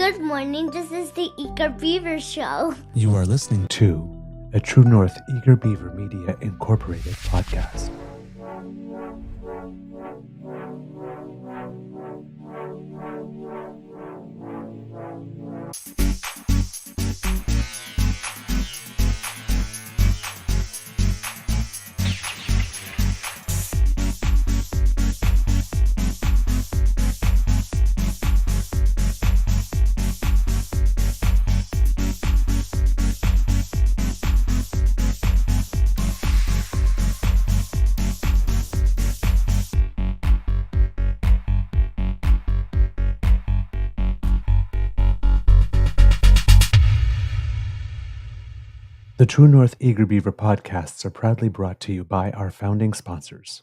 Good morning, this is the Eager Beaver Show. You are listening to a True North Eager Beaver Media Incorporated podcast. The True North Eager Beaver podcasts are proudly brought to you by our founding sponsors,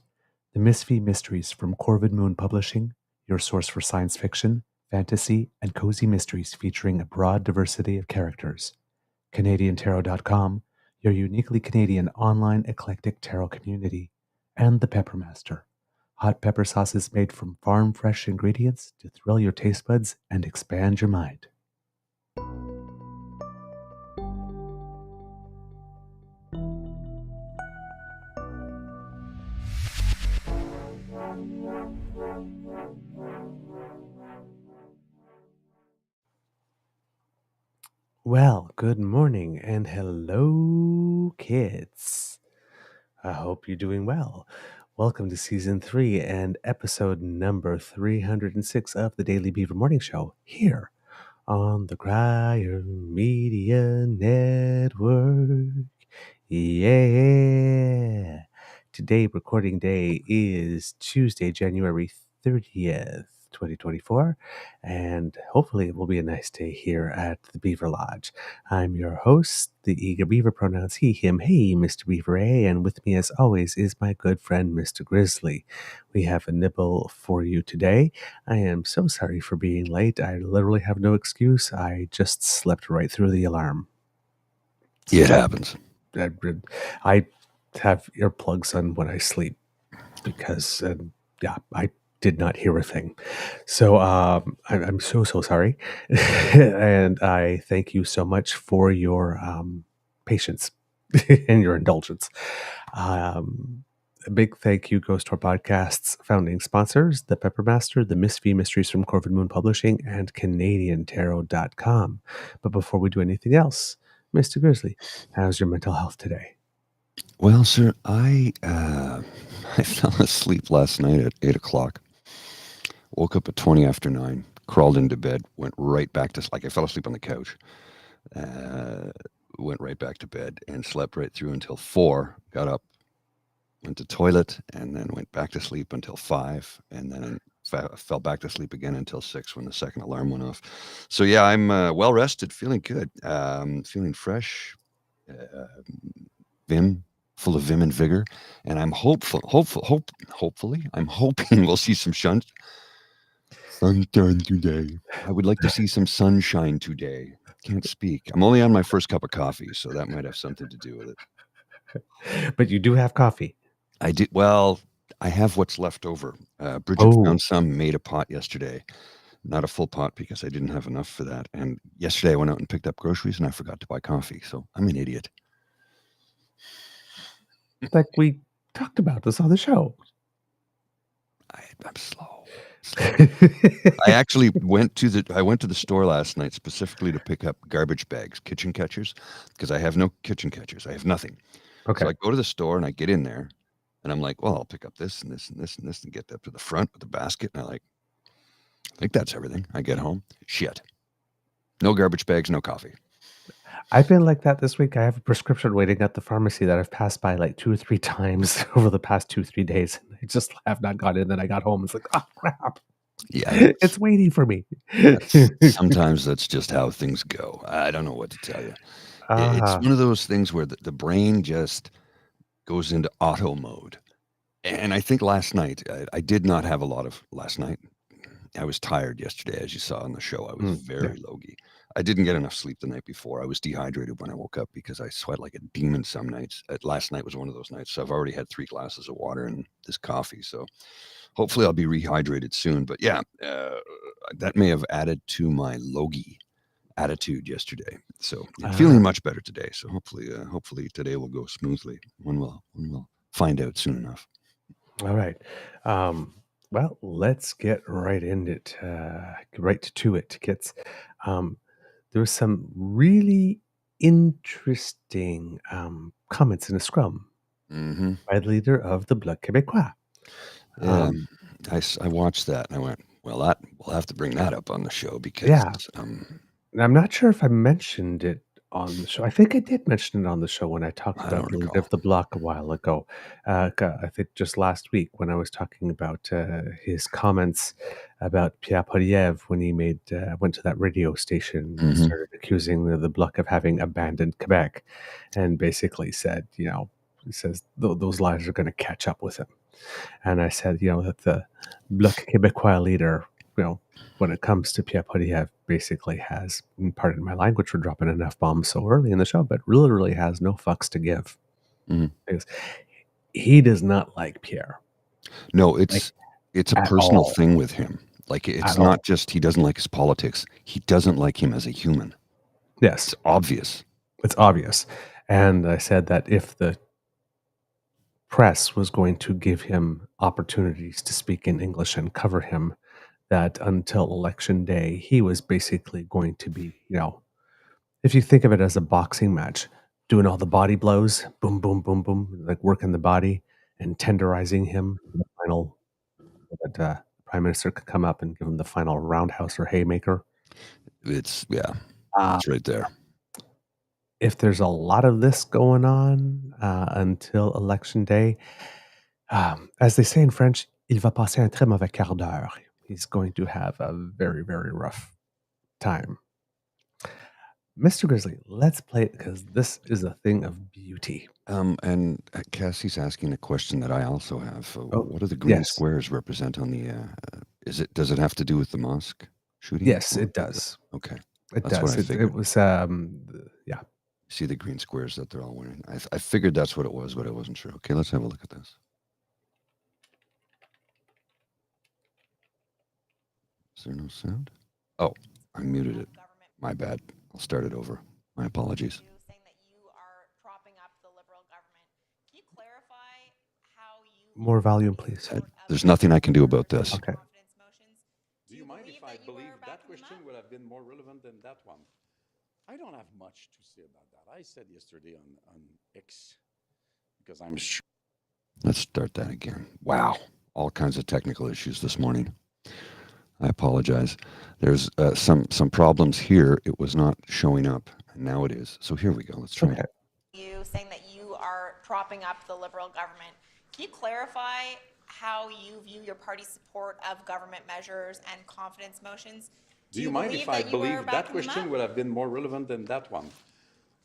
the Misfit Mysteries from Corvid Moon Publishing, your source for science fiction, fantasy, and cozy mysteries featuring a broad diversity of characters, CanadianTarot.com, your uniquely Canadian online eclectic tarot community, and the Pepper Master, hot pepper sauces made from farm-fresh ingredients to thrill your taste buds and expand your mind. Well, good morning and hello, kids. I hope you're doing well. Welcome to Season 3 and episode number 306 of the Daily Beaver Morning Show here on the Crier Media Network. Yeah. Today, recording day is Tuesday, January 30th. 2024, and hopefully it will be a nice day here at the Beaver Lodge. I'm your host, the Eager Beaver, pronouns he, him, hey, Mr. Beaver A, and with me as always is my good friend, Mr. Grizzly. We have a nibble for you today. I am so sorry for being late. I literally have no excuse. I just slept right through the alarm. It happens. I have earplugs on when I sleep because, I did not hear a thing. So I'm so sorry. And I thank you so much for your patience and your indulgence. A big thank you goes to our podcast's founding sponsors, the Pepper Master, the Misfit Mysteries from Corvid Moon Publishing, and CanadianTarot.com. But before we do anything else, Mr. Grizzly, how's your mental health today? Well, sir, I fell asleep last night at 8 o'clock. Woke up at 20 after 9, crawled into bed, went right back to, I fell asleep on the couch, went right back to bed and slept right through until 4, got up, went to toilet, and then went back to sleep until 5, and then fell back to sleep again until 6 when the second alarm went off. So yeah, I'm well rested, feeling good, feeling fresh, full of vim and vigor, and I'm hopefully, I'm hoping we'll see some sunshine today. I would like to see some sunshine today. Can't speak. I'm only on my first cup of coffee, so that might have something to do with it. But you do have coffee. I did. Well, I have what's left over. Bridget found some, made a pot yesterday. Not a full pot because I didn't have enough for that. And yesterday I went out and picked up groceries and I forgot to buy coffee. So I'm an idiot. Like we talked about this on the show. I'm slow. I actually went to the store last night specifically to pick up garbage bags, kitchen catchers, because I have no kitchen catchers. I have nothing. Okay. So I go to the store and I get in there and I'm like, well, I'll pick up this and this and this and this and get up to the front with the basket. And I think that's everything. I get home. Shit. No garbage bags, no coffee. I've been like that this week. I have a prescription waiting at the pharmacy that I've passed by like 2 or 3 times over the past 2-3 days. I just have not got in. Then I got home. It's like, oh crap. Yeah. It's waiting for me. Sometimes that's just how things go. I don't know what to tell you. It's one of those things where the brain just goes into auto mode. And I think last night, I did not have a lot of last night. I was tired yesterday, as you saw on the show. I was very logy. I didn't get enough sleep the night before. I was dehydrated when I woke up because I sweat like a demon some nights. Last night was one of those nights. So I've already had 3 glasses of water and this coffee. So hopefully I'll be rehydrated soon. But yeah, that may have added to my logie attitude yesterday. So feeling much better today. So hopefully today will go smoothly. When we'll find out soon enough. All right. Well, let's get right into it. Right to it, kids. There was some really interesting comments in a scrum Mm-hmm. by the leader of the Bloc Québécois. Yeah, I watched that and I went, well, we'll have to bring that up on the show because Yeah. I'm not sure if I mentioned it on the show. I think I did mention it on the show when I talked I about don't the leader recall. of the block a while ago. I think just last week when I was talking about his comments about Pierre Poilievre when he went to that radio station and Mhm. started accusing the bloc of having abandoned Quebec, and basically said, he says those lies are going to catch up with him. And I said, that the Bloc Québécois leader, when it comes to Pierre Poilievre, basically has, pardon my language for dropping enough bombs so early in the show, but really has no fucks to give. Mhm. Because he does not like Pierre. No, it's a at personal all. thing with him. Like it's At not all. just he doesn't like his politics. He doesn't like him as a human. Yes, It's obvious. it's obvious. And I said that if the press was going to give him opportunities to speak in English and cover him, that until election day, he was basically going to be, if you think of it as a boxing match, doing all the body blows, boom, boom, boom, boom, like working the body and tenderizing him for the final, that the prime minister could come up and give him the final roundhouse or haymaker. It's it's right there. If there's a lot of this going on until election day, as they say in French, il va passer un très mauvais quart d'heure. He's going to have a very, very rough time. Mr. Grizzly, let's play it because this is a thing of beauty. And Cassie's asking a question that I also have. What do the green yes. squares represent on the? Does it have to do with the mosque shooting? Yes, it does. Okay, It that's does. what I figured. It was, yeah. See the green squares that they're all wearing. I figured that's what it was, but I wasn't sure. Okay, let's have a look at this. Is there no sound? Oh, I muted it. My bad. I'll start it over. My apologies. Saying that you are propping up the Liberal government. Can you clarify how you... More volume, please. There's nothing I can do about this. Okay. Do you mind if I believe that question would have been more relevant than that one? I don't have much to say about that. I said yesterday on X, because I'm sure. Let's start that again. Wow. All kinds of technical issues this morning. I apologize. There's some problems here. It was not showing up, and now it is. So here we go. Let's try it. You saying that you are propping up the Liberal government. Can you clarify how you view your party's support of government measures and confidence motions? Do you mind if I believe that question would have been more relevant than that one?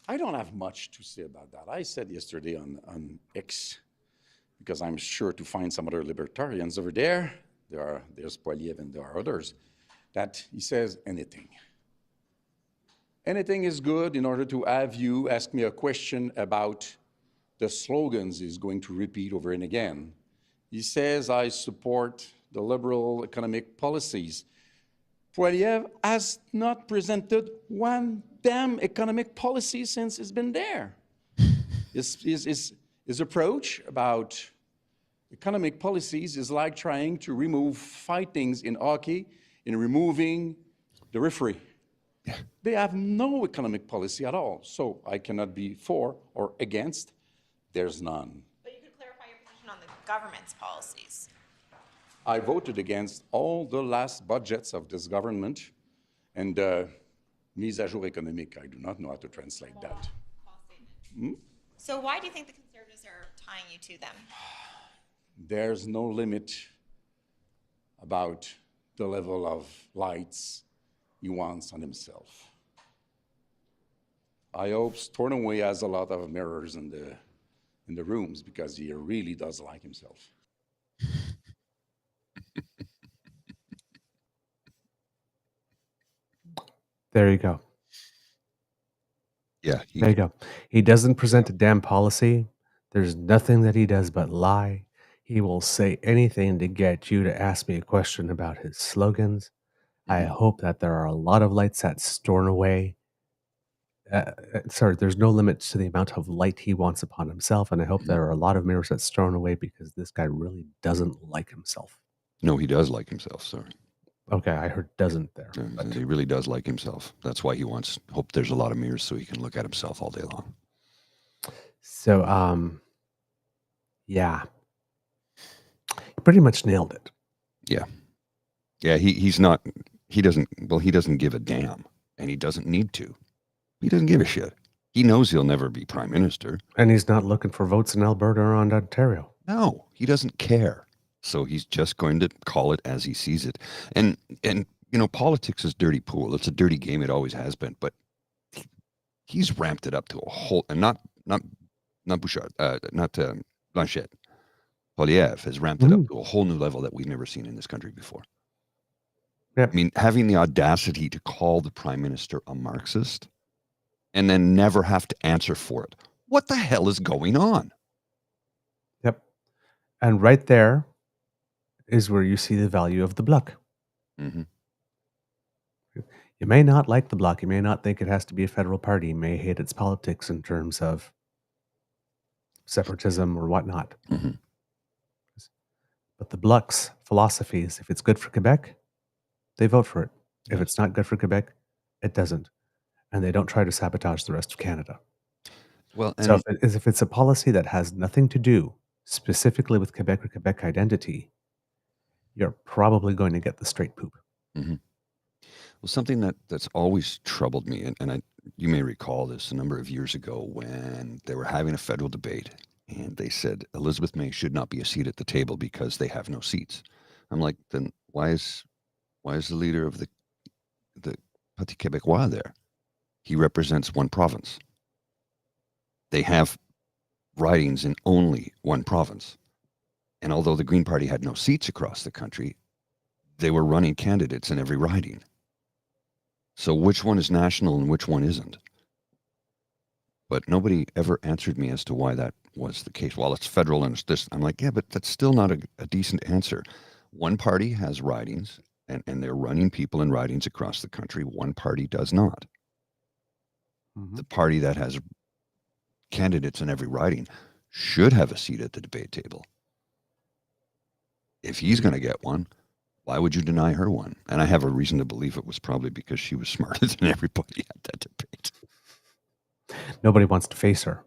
I don't have much to say about that. I said yesterday on X, because I'm sure to find some other libertarians over there. There's Poilievre and there are others, that he says anything. Anything is good in order to have you ask me a question about the slogans he's going to repeat over and again. He says, I support the liberal economic policies. Poilievre has not presented one damn economic policy since he's been there. His approach about economic policies is like trying to remove fightings in hockey in removing the referee. Yeah. They have no economic policy at all. So I cannot be for or against. There's none. But you could clarify your position on the government's policies. I voted against all the last budgets of this government, and mise à jour économique, I do not know how to translate that. So why do you think the Conservatives are tying you to them? There's no limit about the level of lights he wants on himself. I hope Stornoway has a lot of mirrors in the rooms because he really does like himself. There you go. Yeah. There you go. He doesn't present a damn policy. There's nothing that he does but lie. He will say anything to get you to ask me a question about his slogans. I hope that there are a lot of lights that storm away. There's no limits to the amount of light he wants upon himself, and I hope there are a lot of mirrors that storm away because this guy really doesn't like himself. No, he does like himself. Sorry. Okay, I heard doesn't there. Yeah, But he really does like himself. That's why he hope there's a lot of mirrors so he can look at himself all day long. so, yeah, he pretty much nailed it. Yeah. Yeah, he doesn't give a damn, and he doesn't need to. He doesn't give a shit. He knows he'll never be prime minister. And he's not looking for votes in Alberta or on Ontario. No, he doesn't care. So he's just going to call it as he sees it. And politics is dirty pool. It's a dirty game. It always has been. But he's ramped it up to a whole, and not Bouchard, not Blanchette. Poliev has ramped it up to a whole new level that we've never seen in this country before. Yep. I mean, having the audacity to call the prime minister a Marxist and then never have to answer for it. What the hell is going on? Yep. And right there is where you see the value of the bloc. Mm-hmm. You may not like the bloc. You may not think it has to be a federal party. You may hate its politics in terms of separatism or whatnot. Mm-hmm. But the bloc's philosophy is if it's good for Quebec, they vote for it. If it's not good for Quebec, it doesn't. And they don't try to sabotage the rest of Canada. Well, So if it's a policy that has nothing to do specifically with Quebec or Quebec identity, you're probably going to get the straight poop. Mm-hmm. Well, something that's always troubled me, and you may recall this a number of years ago when they were having a federal debate, and they said Elizabeth May should not be a seat at the table because they have no seats. I'm like, then why is the leader of the Parti Québécois there? He represents one province. They have ridings in only one province. And although the Green Party had no seats across the country, they were running candidates in every riding. So which one is national and which one isn't? But nobody ever answered me as to why that was the case. Well, it's federal and it's this. I'm like, yeah, but that's still not a decent answer. One party has ridings and they're running people in ridings across the country. One party does not. Mm-hmm. The party that has candidates in every riding should have a seat at the debate table. If he's going to get one, why would you deny her one? And I have a reason to believe it was probably because she was smarter than everybody at that debate. Nobody wants to face her.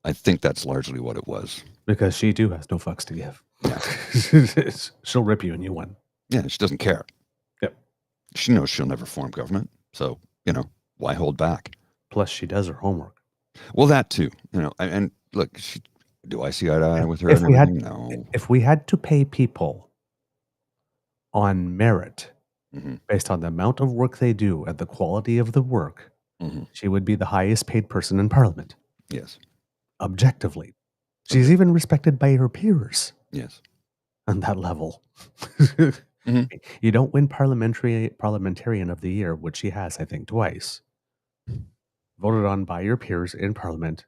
I think that's largely what it was. Because she too has no fucks to give. Yeah. She'll rip you a new one. Yeah, she doesn't care. Yep. She knows she'll never form government. So, why hold back? Plus, she does her homework. Well, that too. And look, do I see eye to eye with her? No. If we had to pay people on merit, Mm-hmm. based on the amount of work they do and the quality of the work, Mm-hmm. she would be the highest paid person in Parliament. Yes. Objectively. She's even respected by her peers. Yes. On that level. Mm-hmm. You don't win parliamentarian of the year, which she has, I think, twice. Voted on by your peers in Parliament.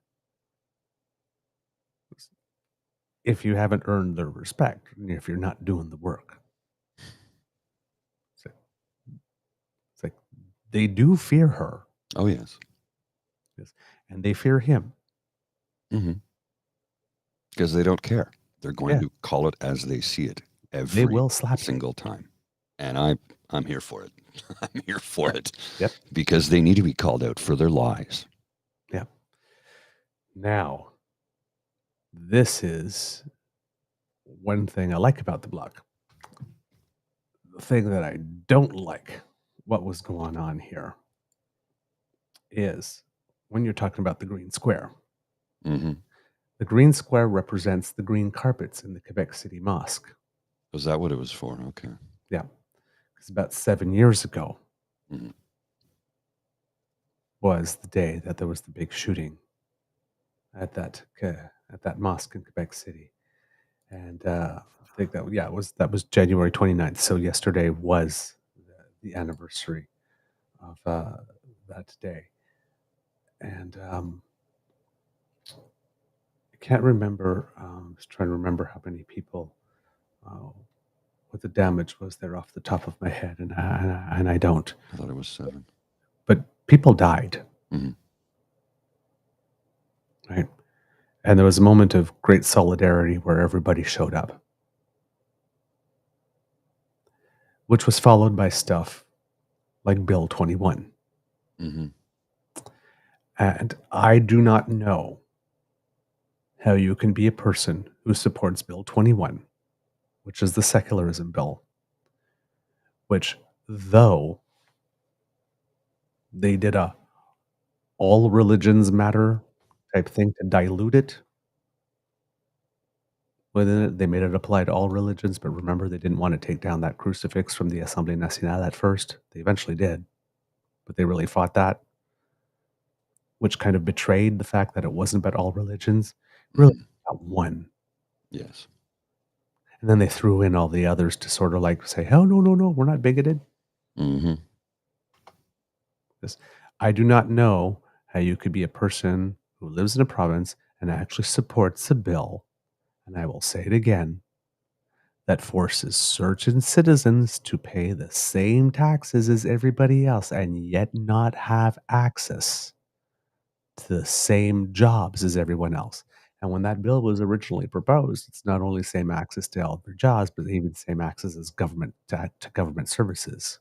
If you haven't earned their respect, if you're not doing the work. It's like they do fear her. Oh, yes. Yes. And they fear him. Mm-hmm. Because they don't care. They're going to call it as they see it every They will slap single time. And I'm here for it. I'm here for it. Yep. Because they need to be called out for their lies. Yep. Now, this is one thing I like about the block. The thing that I don't like, what was going on here, is when you're talking about the green square. Mm-hmm. The green square represents the green carpets in the Quebec City Mosque. Was that what it was for? Okay. Yeah. Because about 7 years ago was the day that there was the big shooting at that mosque in Quebec City. And I think that was January 29th. So yesterday was the anniversary of that day. And I can't remember. I was trying to remember how many people what the damage was there off the top of my head, and I don't. I thought it was 7. But people died, Mhm. right? And there was a moment of great solidarity where everybody showed up, which was followed by stuff like Bill 21. Mhm. And I do not know how you can be a person who supports Bill 21, which is the secularism bill, which, though they did a all religions matter type thing to dilute it within it, they made it apply to all religions. But remember, they didn't want to take down that crucifix from the Assemblée Nationale at first. They eventually did, but they really fought that, which kind of betrayed the fact that it wasn't about all religions, really about one. Yes. And then they threw in all the others to sort of like say, oh, no, we're not bigoted. Mhm. Because I do not know how you could be a person who lives in a province and actually supports a bill, and I will say it again, that forces certain citizens to pay the same taxes as everybody else and yet not have access to the same jobs as everyone else. And when that bill was originally proposed, it's not only same access to all their jobs, but even same access as government to government services.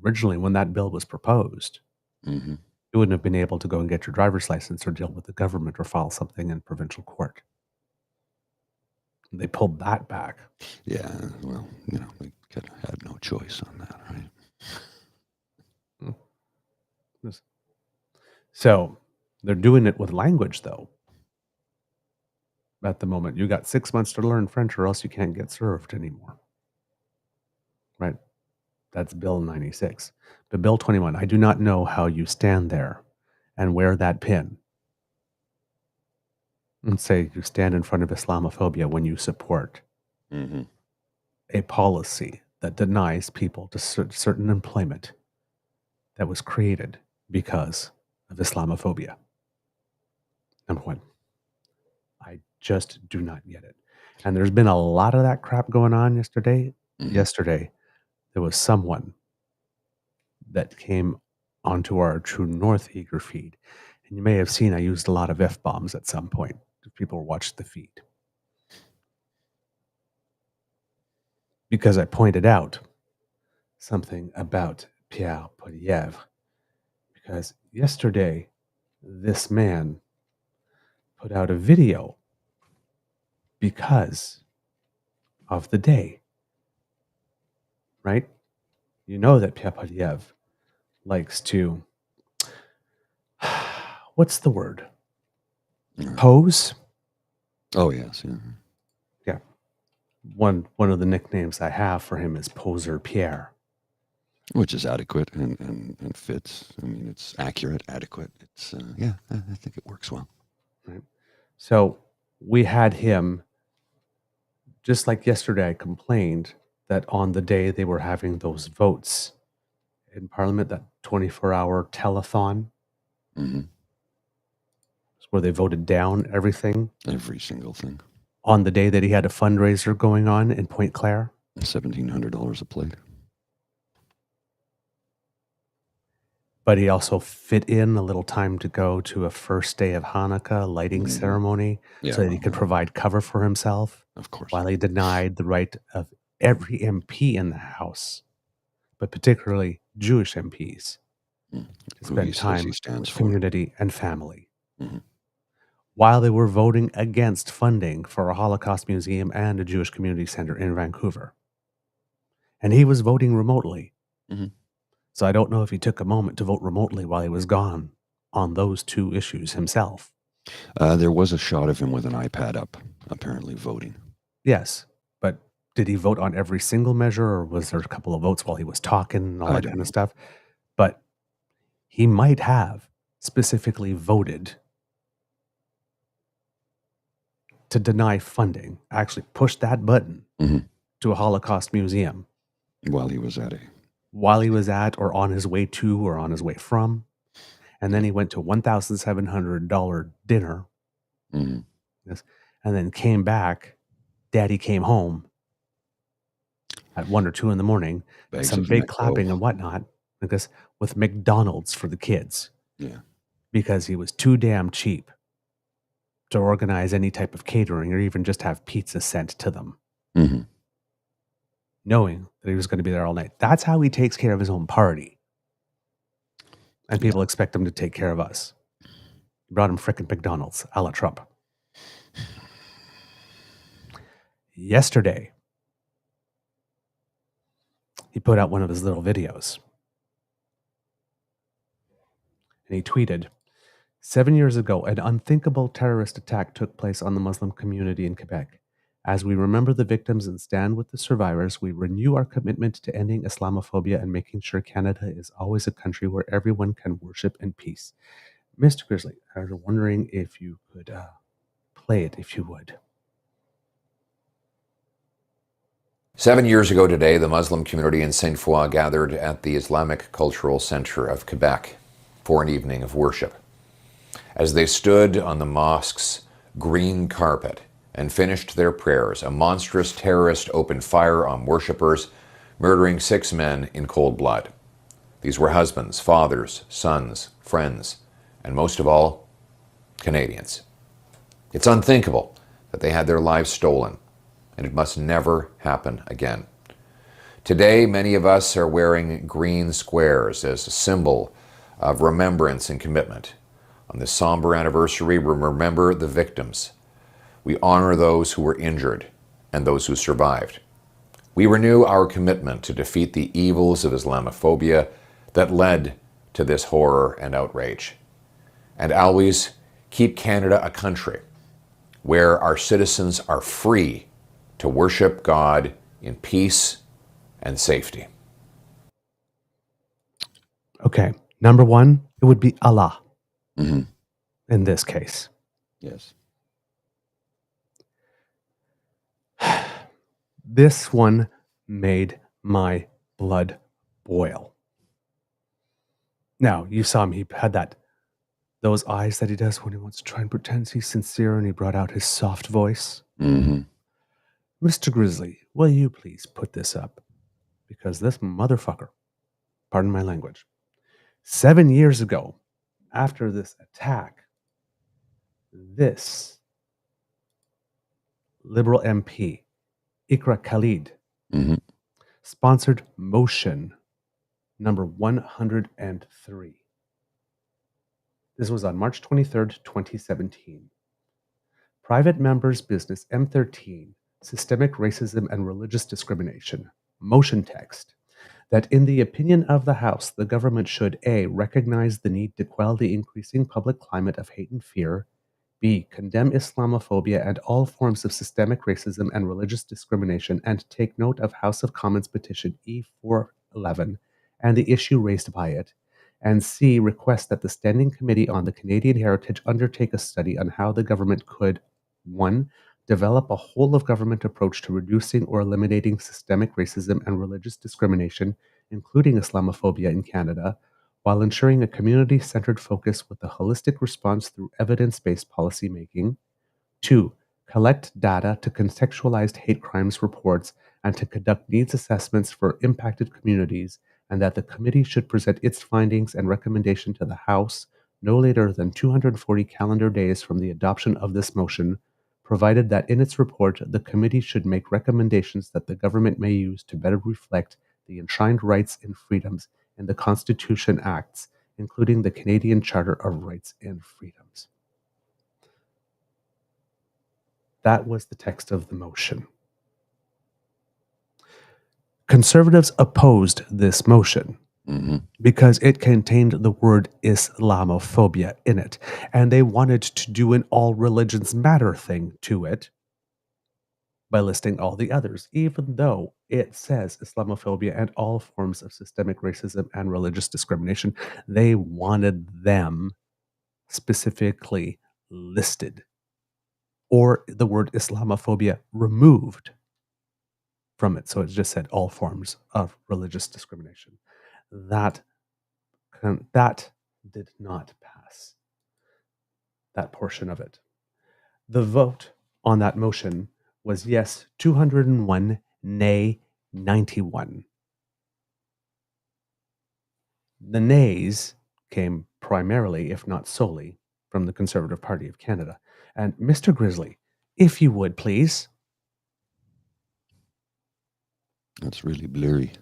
Originally, when that bill was proposed, Mhm. you wouldn't have been able to go and get your driver's license or deal with the government or file something in provincial court. They pulled that back. Yeah, well, they could have had no choice on that, right? Yes. So they're doing it with language, though. At the moment, you got 6 months to learn French, or else you can't get served anymore. Right? That's Bill 96. But Bill 21, I do not know how you stand there and wear that pin and say you stand in front of Islamophobia when you support Mhm. a policy that denies people to certain employment that was created because of Islamophobia. Number one, I just do not get it. And there's been a lot of that crap going on yesterday. Mhm. Yesterday, there was someone that came onto our True North Eager feed. And you may have seen I used a lot of F-bombs at some point if people watched the feed. Because I pointed out something about Pierre Poilievre. Because yesterday, this man put out a video because of the day, right? You know that Pierre Poilievre likes to, what's the word? Pose? Oh, yes, yeah. Yeah. One of the nicknames I have for him is Poser Pierre. Which is adequate and fits. I mean, it's accurate, adequate. It's, yeah, I think it works well. Right. So we had him, just like yesterday I complained that on the day they were having those votes in Parliament, that 24-hour telethon, Mhm. where they voted down everything Every single thing. on the day that he had a fundraiser going on in Point Claire. $1,700 a plate. But he also fit in a little time to go to a first day of Hanukkah lighting ceremony Yeah, so that he could provide cover for himself, of course. while he denied the right of every MP in the House, but particularly Jewish MPs, to Who he spend says he time stands with for. community and family. Mhm. While they were voting against funding for a Holocaust museum and a Jewish community center in Vancouver. And he was voting remotely. Mhm. So I don't know if he took a moment to vote remotely while he was gone on those two issues himself. There was a shot of him with an iPad up, apparently voting. Yes, but did he vote on every single measure, or was there a couple of votes while he was talking and all I that don't kind of know. stuff? But he might have specifically voted to deny funding, actually push that button Mhm. to a Holocaust museum While he was at a... while he was at or on his way to or on his way from. And then he went to $1,700 dinner. Mhm. Yes, and then came back. Daddy came home at 1 or 2 in the morning, Bags some of big Necco. clapping and whatnot, because with McDonald's for the kids, Yeah. because he was too damn cheap to organize any type of catering or even just have pizza sent to them, Mm-hmm. knowing that he was going to be there all night. That's how he takes care of his own party. And people expect him to take care of us. He brought him frickin' McDonald's, a la Trump. Yesterday, he put out one of his little videos. And he tweeted, 7 years ago, an unthinkable terrorist attack took place on the Muslim community in Quebec. As we remember the victims and stand with the survivors, we renew our commitment to ending Islamophobia and making sure Canada is always a country where everyone can worship in peace. Mr. Grizzly, I was wondering if you could play it, if you would. 7 years ago today, the Muslim community in Sainte-Foy gathered at the Islamic Cultural Center of Quebec for an evening of worship. As they stood on the mosque's green carpet and finished their prayers, a monstrous terrorist opened fire on worshippers, murdering 6 men in cold blood. These were husbands, fathers, sons, friends, and most of all, Canadians. It's unthinkable that they had their lives stolen, and it must never happen again. Today, many of us are wearing green squares as a symbol of remembrance and commitment. On this somber anniversary, we remember the victims. We honor those who were injured and those who survived. We renew our commitment to defeat the evils of Islamophobia that led to this horror and outrage. And always keep Canada a country where our citizens are free to worship God in peace and safety. Okay, number one, it would be Allah Mm-hmm. in this case. Yes. This one made my blood boil. Now, you saw him, he had those eyes that he does when he wants to try and pretend he's sincere, and he brought out his soft voice. Mm-hmm. Mr. Grizzly, will you please put this up? Because this motherfucker, pardon my language, 7 years ago, after this attack, this Liberal MP, Ikra Khalid, Mm-hmm. sponsored motion number 103. This was on March 23rd, 2017. Private Members Business M13, Systemic Racism and Religious Discrimination. Motion text. That in the opinion of the House, the government should A. recognize the need to quell the increasing public climate of hate and fear, B. condemn Islamophobia and all forms of systemic racism and religious discrimination, and take note of House of Commons petition E411 and the issue raised by it, and C. request that the Standing Committee on the Canadian Heritage undertake a study on how the government could 1. Develop a whole-of-government approach to reducing or eliminating systemic racism and religious discrimination, including Islamophobia in Canada, while ensuring a community-centered focus with a holistic response through evidence-based policymaking. 2. Collect data to contextualize hate crimes reports and to conduct needs assessments for impacted communities, and that the committee should present its findings and recommendation to the House no later than 240 calendar days from the adoption of this motion, provided that in its report, the committee should make recommendations that the government may use to better reflect the enshrined rights and freedoms in the Constitution Acts, including the Canadian Charter of Rights and Freedoms. That was the text of the motion. Conservatives opposed this motion because it contained the word Islamophobia in it, and they wanted to do an all religions matter thing to it by listing all the others, even though it says Islamophobia and all forms of systemic racism and religious discrimination. They wanted them specifically listed, or the word Islamophobia removed from it. So it just said all forms of religious discrimination. That did not pass, that portion of it. The vote on that motion was yes 201, nay 91. The nays came primarily, if not solely, from the Conservative Party of Canada. And Mr. Grizzly, if you would, please. That's really blurry.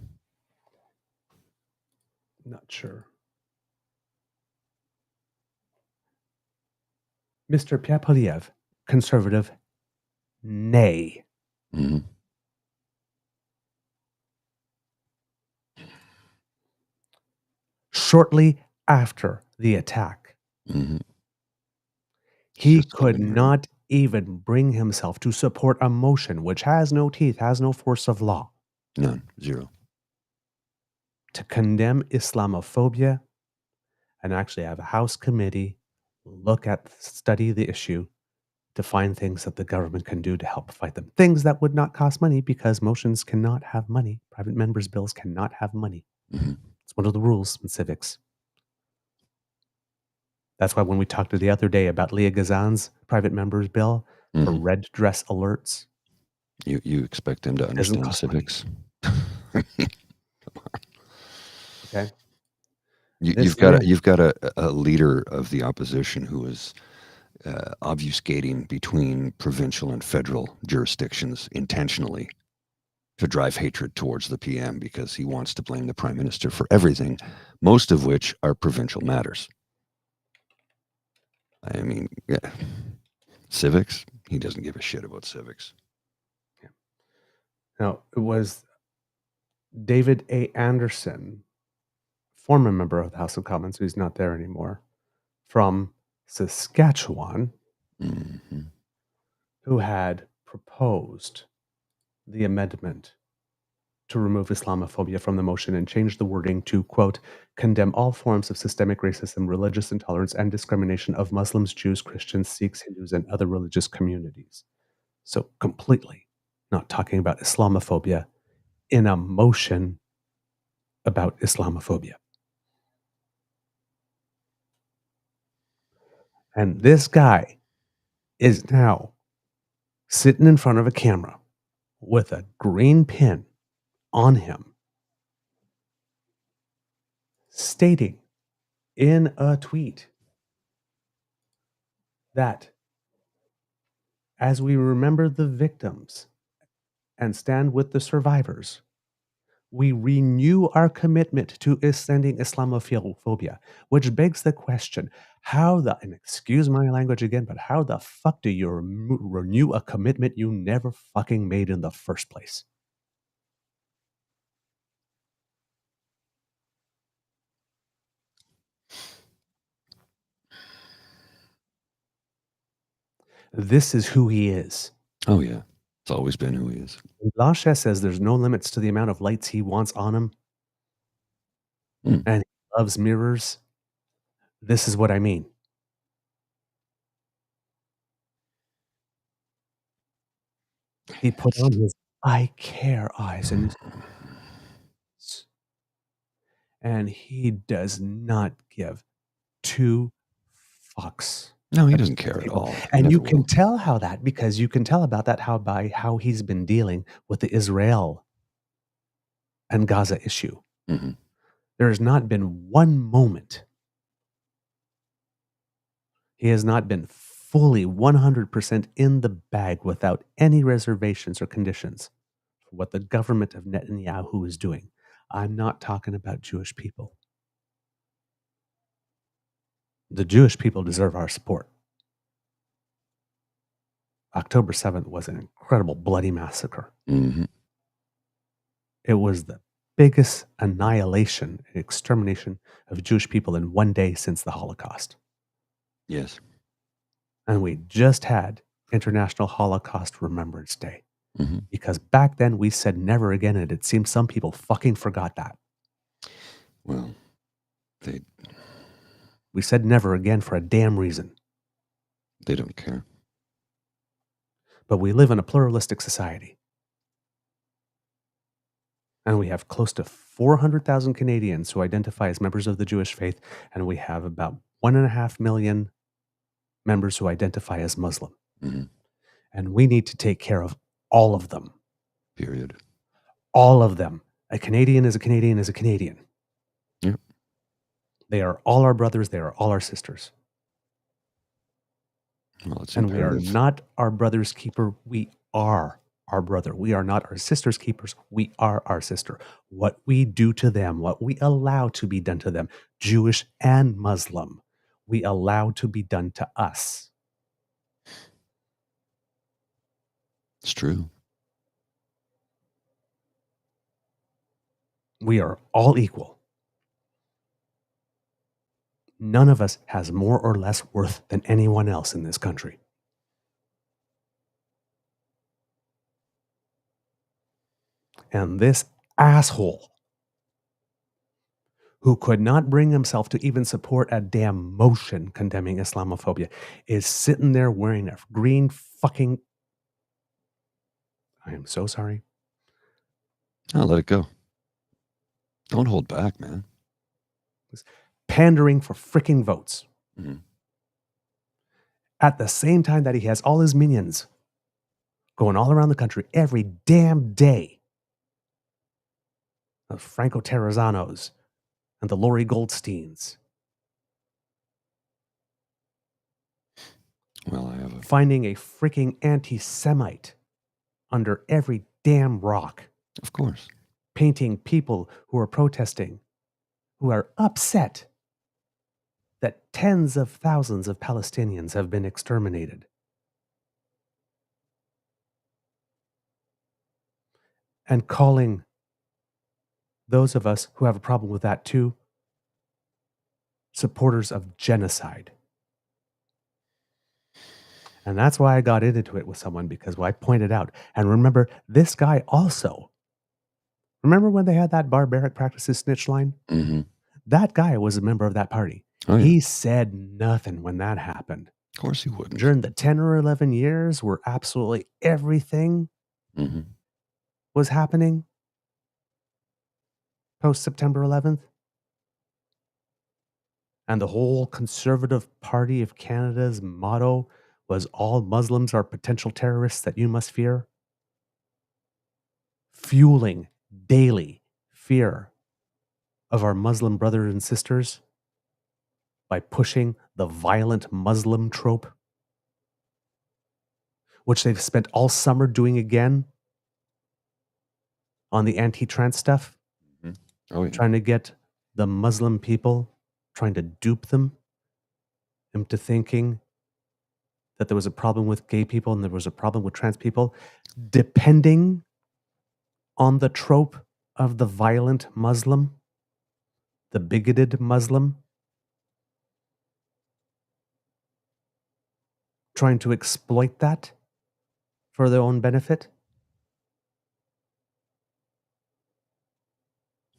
Not sure. Mr. Pierre Poilievre, Conservative, nay. Mm-hmm. Shortly after the attack, Mm-hmm. he could not even bring himself to support a motion which has no teeth, has no force of law. None. Zero. To condemn Islamophobia and actually have a House committee study the issue to find things that the government can do to help fight them. Things that would not cost money because motions cannot have money. Private members' bills cannot have money. Mm-hmm. It's one of the rules in civics. That's why when we talked the other day about Leah Gazan's private members' bill for red dress alerts. You expect them to understand civics? Okay. You've got a leader of the opposition who is obfuscating between provincial and federal jurisdictions intentionally to drive hatred towards the PM because he wants to blame the Prime Minister for everything, most of which are provincial matters. I mean, yeah. Civics? He doesn't give a shit about civics. Yeah. Now, it was David A. Anderson, former member of the House of Commons, who's not there anymore, from Saskatchewan, who had proposed the amendment to remove Islamophobia from the motion and change the wording to, quote, condemn all forms of systemic racism, religious intolerance, and discrimination of Muslims, Jews, Christians, Sikhs, Hindus, and other religious communities. So completely not talking about Islamophobia in a motion about Islamophobia. And this guy is now sitting in front of a camera with a green pin on him, stating in a tweet that as we remember the victims and stand with the survivors, we renew our commitment to ending Islamophobia, which begs the question, and excuse my language again, but how the fuck do you renew a commitment you never fucking made in the first place? This is who he is. Oh, yeah. It's always been who he is. When Blanchet says there's no limits to the amount of lights he wants on him, and he loves mirrors, this is what I mean. He put on his I care eyes and he does not give two fucks. No, he doesn't care at all. And you can tell because you can tell about that by how he's been dealing with the Israel and Gaza issue. Mm-hmm. There has not been one moment. He has not been fully 100% in the bag without any reservations or conditions for what the government of Netanyahu is doing. I'm not talking about Jewish people. The Jewish people deserve our support. October 7th was an incredible bloody massacre. Mm-hmm. It was the biggest annihilation and extermination of Jewish people in one day since the Holocaust. Yes. And we just had International Holocaust Remembrance Day. Mm-hmm. Because back then we said never again, and it seems some people fucking forgot that. Well, we said never again for a damn reason. They don't care. But we live in a pluralistic society. And we have close to 400,000 Canadians who identify as members of the Jewish faith, and we have about 1.5 million members who identify as Muslim. Mm-hmm. And we need to take care of all of them. Period. All of them. A Canadian is a Canadian is a Canadian. Yep. They are all our brothers. They are all our sisters. Well, it's And we are imperative. not our brother's keeper. We are our brother. We are not our sister's keepers. We are our sister. What we do to them, what we allow to be done to them, Jewish and Muslim, we allow to be done to us. It's true. We are all equal. None of us has more or less worth than anyone else in this country. And this asshole who could not bring himself to even support a damn motion condemning Islamophobia is sitting there wearing a green fucking... I am so sorry. Oh, let it go. Don't hold back, man. Pandering for freaking votes. Mm-hmm. At the same time that he has all his minions going all around the country every damn day. The Franco Terrazanos and the Lori Goldsteins. Well, I have a... Finding a freaking anti-Semite under every damn rock. Of course. Painting people who are protesting, who are upset that tens of thousands of Palestinians have been exterminated. And calling those of us who have a problem with that too supporters of genocide. And that's why I got into it with someone, because I pointed out, and remember, this guy also, remember when they had that barbaric practices snitch line? Mm-hmm. That guy was a member of that party. Oh, yeah. He said nothing when that happened. Of course he wouldn't. During the 10 or 11 years where absolutely everything Mm-hmm. was happening post September 11th. And the whole Conservative Party of Canada's motto was all Muslims are potential terrorists that you must fear. Fueling daily fear of our Muslim brothers and sisters by pushing the violent Muslim trope, which they've spent all summer doing again on the anti-trans stuff. Mm-hmm. Oh, yeah. Trying to get the Muslim people, trying to dupe them into thinking that there was a problem with gay people and there was a problem with trans people, depending on the trope of the violent Muslim, the bigoted Muslim, trying to exploit that for their own benefit.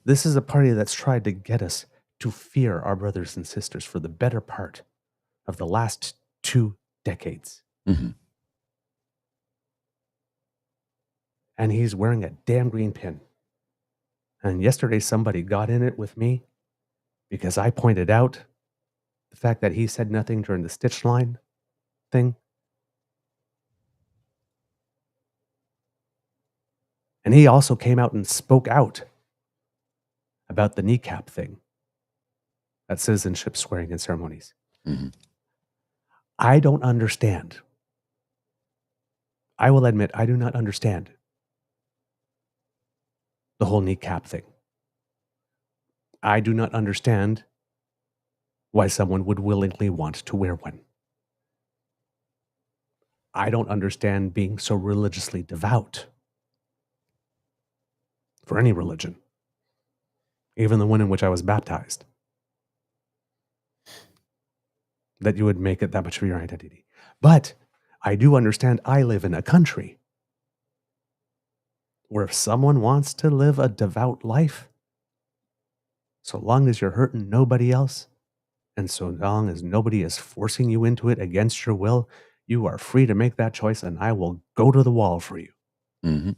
This is a party that's tried to get us to fear our brothers and sisters for the better part of the last 2 decades. Mm-hmm. And he's wearing a damn green pin. And yesterday somebody got in it with me because I pointed out the fact that he said nothing during the stitch line thing. And he also came out and spoke out about the kneecap thing at citizenship swearing in ceremonies. Mm-hmm. I don't understand. I will admit, I do not understand the whole kneecap thing. I do not understand why someone would willingly want to wear one. I don't understand being so religiously devout for any religion, even the one in which I was baptized, that you would make it that much of your identity. But I do understand I live in a country where if someone wants to live a devout life, so long as you're hurting nobody else, and so long as nobody is forcing you into it against your will, you are free to make that choice, and I will go to the wall for you. Mm-hmm.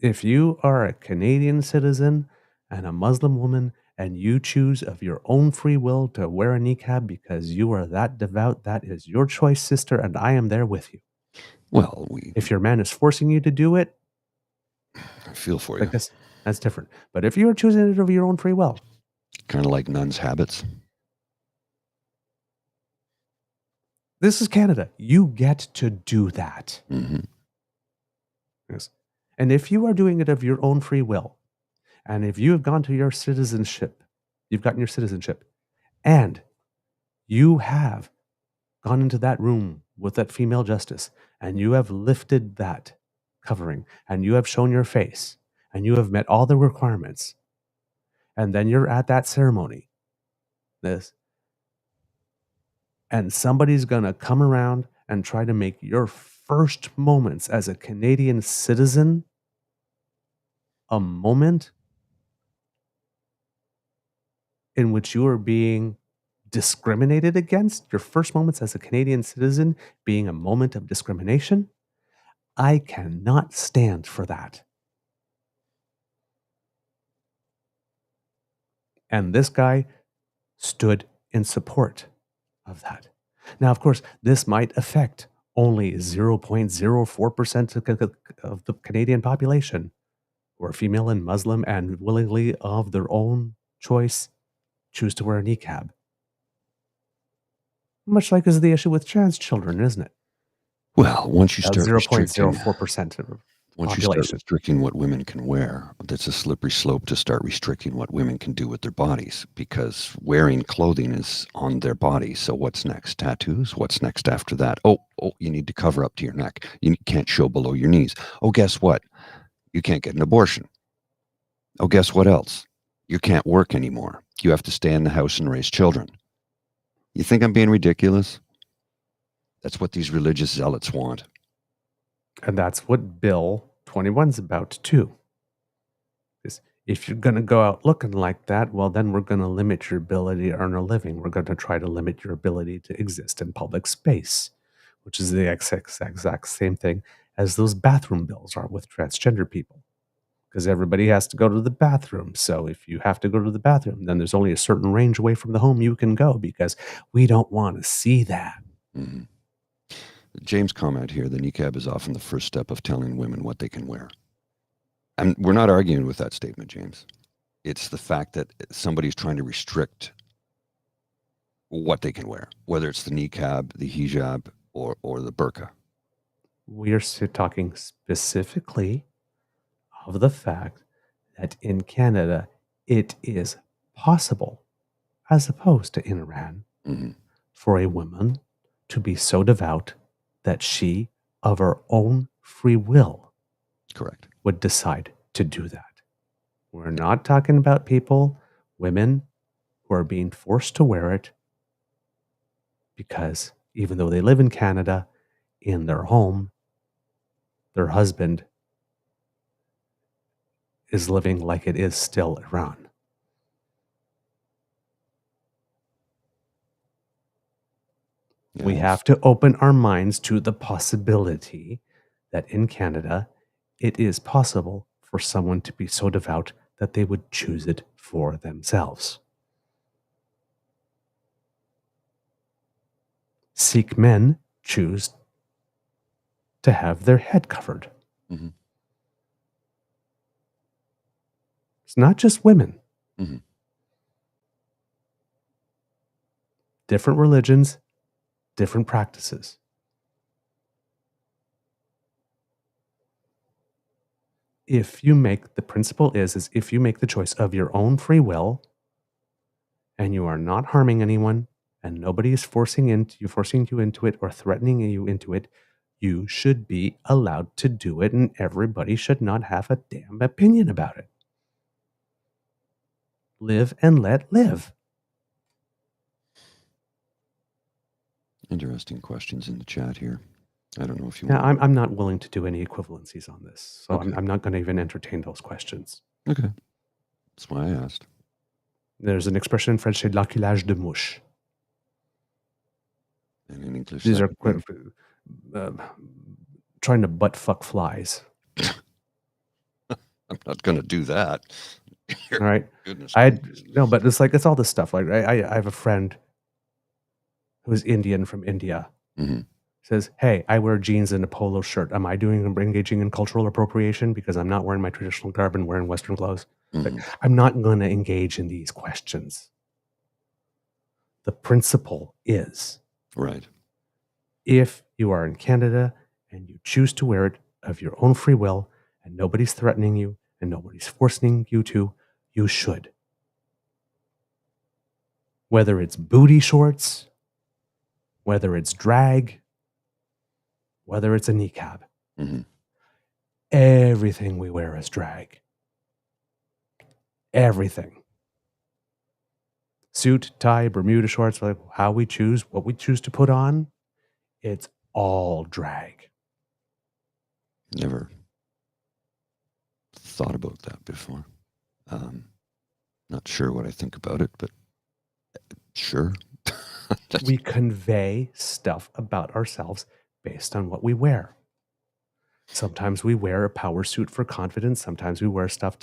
If you are a Canadian citizen and a Muslim woman, and you choose of your own free will to wear a niqab because you are that devout, that is your choice, sister, and I am there with you. Well, if your man is forcing you to do it, I feel for I you. guess that's different. But if you are choosing it of your own free will, Kind of like nuns' habits. this is Canada. You get to do that. Mm-hmm. Yes. And if you are doing it of your own free will, and if you have gone to your citizenship, you've gotten your citizenship, and you have gone into that room with that female justice, and you have lifted that covering, and you have shown your face, and you have met all the requirements, and then you're at that ceremony, and somebody's going to come around and try to make your first moments as a Canadian citizen a moment in which you are being discriminated against, your first moments as a Canadian citizen being a moment of discrimination, I cannot stand for that. And this guy stood in support of that. Now, of course, this might affect only 0.04% of the Canadian population who are female and Muslim and willingly of their own choice choose to wear a niqab. Much like is the issue with trans children, isn't it? Well, once you start restricting 0.04% of the Once you population. start restricting what women can wear, that's a slippery slope to start restricting what women can do with their bodies, because wearing clothing is on their body. So what's next? Tattoos? What's next after that? Oh, you need to cover up to your neck. You can't show below your knees. Oh, guess what? You can't get an abortion. Oh, guess what else? You can't work anymore. You have to stay in the house and raise children. You think I'm being ridiculous? That's what these religious zealots want. And that's what Bill 21's about too. Is if you're going to go out looking like that, well, then we're going to limit your ability to earn a living. We're going to try to limit your ability to exist in public space, which is the exact same thing as those bathroom bills are with transgender people. Because everybody has to go to the bathroom. So if you have to go to the bathroom, then there's only a certain range away from the home you can go, because we don't want to see that. Mm-hmm. James' comment here, the niqab is often the first step of telling women what they can wear. And we're not arguing with that statement, James. It's the fact that somebody's trying to restrict what they can wear, whether it's the niqab, the hijab, or the burqa. We are talking specifically of the fact that in Canada, it is possible, as opposed to in Iran, for a woman to be so devout that she, of her own free will, correct, would decide to do that. We're not talking about women who are being forced to wear it because even though they live in Canada, in their home, their husband is living like it is still Iran. Yes. We have to open our minds to the possibility that in Canada, it is possible for someone to be so devout that they would choose it for themselves. Sikh men choose to have their head covered. Mm-hmm. It's not just women. Mm-hmm. Different religions, different practices. If you make, the principle is if you make the choice of your own free will and you are not harming anyone and nobody is forcing you into it or threatening you into it, you should be allowed to do it, and everybody should not have a damn opinion about it. Live and let live. Interesting questions in the chat here. I don't know if you want. I'm not willing to do any equivalencies on this, so okay. I'm not going to even entertain those questions. Okay. That's why I asked. There's an expression in French, c'est l'enculage de mouche. And in English, these are trying to butt fuck flies. I'm not going to do that. All right. Goodness. No, but it's all this stuff. Like I have a friend who's Indian from India. Mm-hmm. says, hey, I wear jeans and a polo shirt. Am I engaging in cultural appropriation because I'm not wearing my traditional garb and wearing Western clothes? Like, I'm not going to engage in these questions. The principle is, Right. if you are in Canada and you choose to wear it of your own free will and nobody's threatening you and nobody's forcing you to, you should. Whether it's booty shorts, whether it's drag, whether it's a niqab. Everything we wear is drag. Everything. Suit, tie, Bermuda shorts, like how we choose, what we choose to put on, it's all drag. Never thought about that before. Not sure what I think about it, but sure. We convey stuff about ourselves based on what we wear. Sometimes we wear a power suit for confidence. Sometimes we wear stuff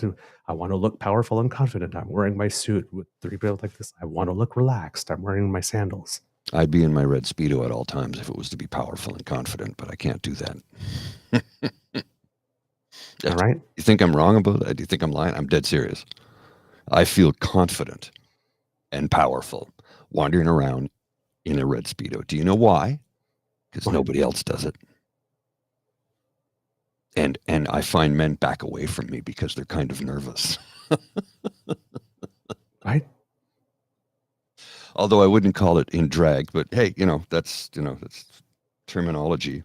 I want to look powerful and confident. I'm wearing my suit with 3 bills like this. I want to look relaxed. I'm wearing my sandals. I'd be in my red Speedo at all times if it was to be powerful and confident, but I can't do that. All right. You think I'm wrong about that? Do you think I'm lying? I'm dead serious. I feel confident and powerful wandering around in a red Speedo. Do you know why? Because nobody else does it. And I find men back away from me because they're kind of nervous. Right? Although I wouldn't call it in drag, but hey, that's terminology.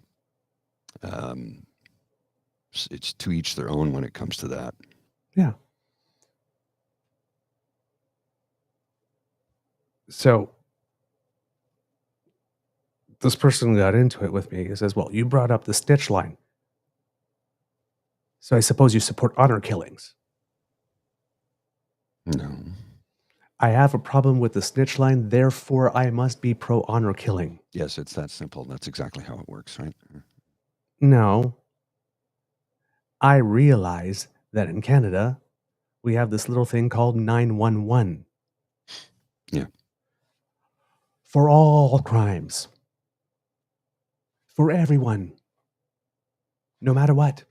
It's to each their own when it comes to that. Yeah. So this person got into it with me. He says, well, you brought up the stitch line. So I suppose you support honor killings. No. I have a problem with the snitch line, therefore I must be pro honor killing. Yes, it's that simple. That's exactly how it works, right? No. I realize that in Canada, we have this little thing called 911. Yeah. For all crimes. For everyone. No matter what.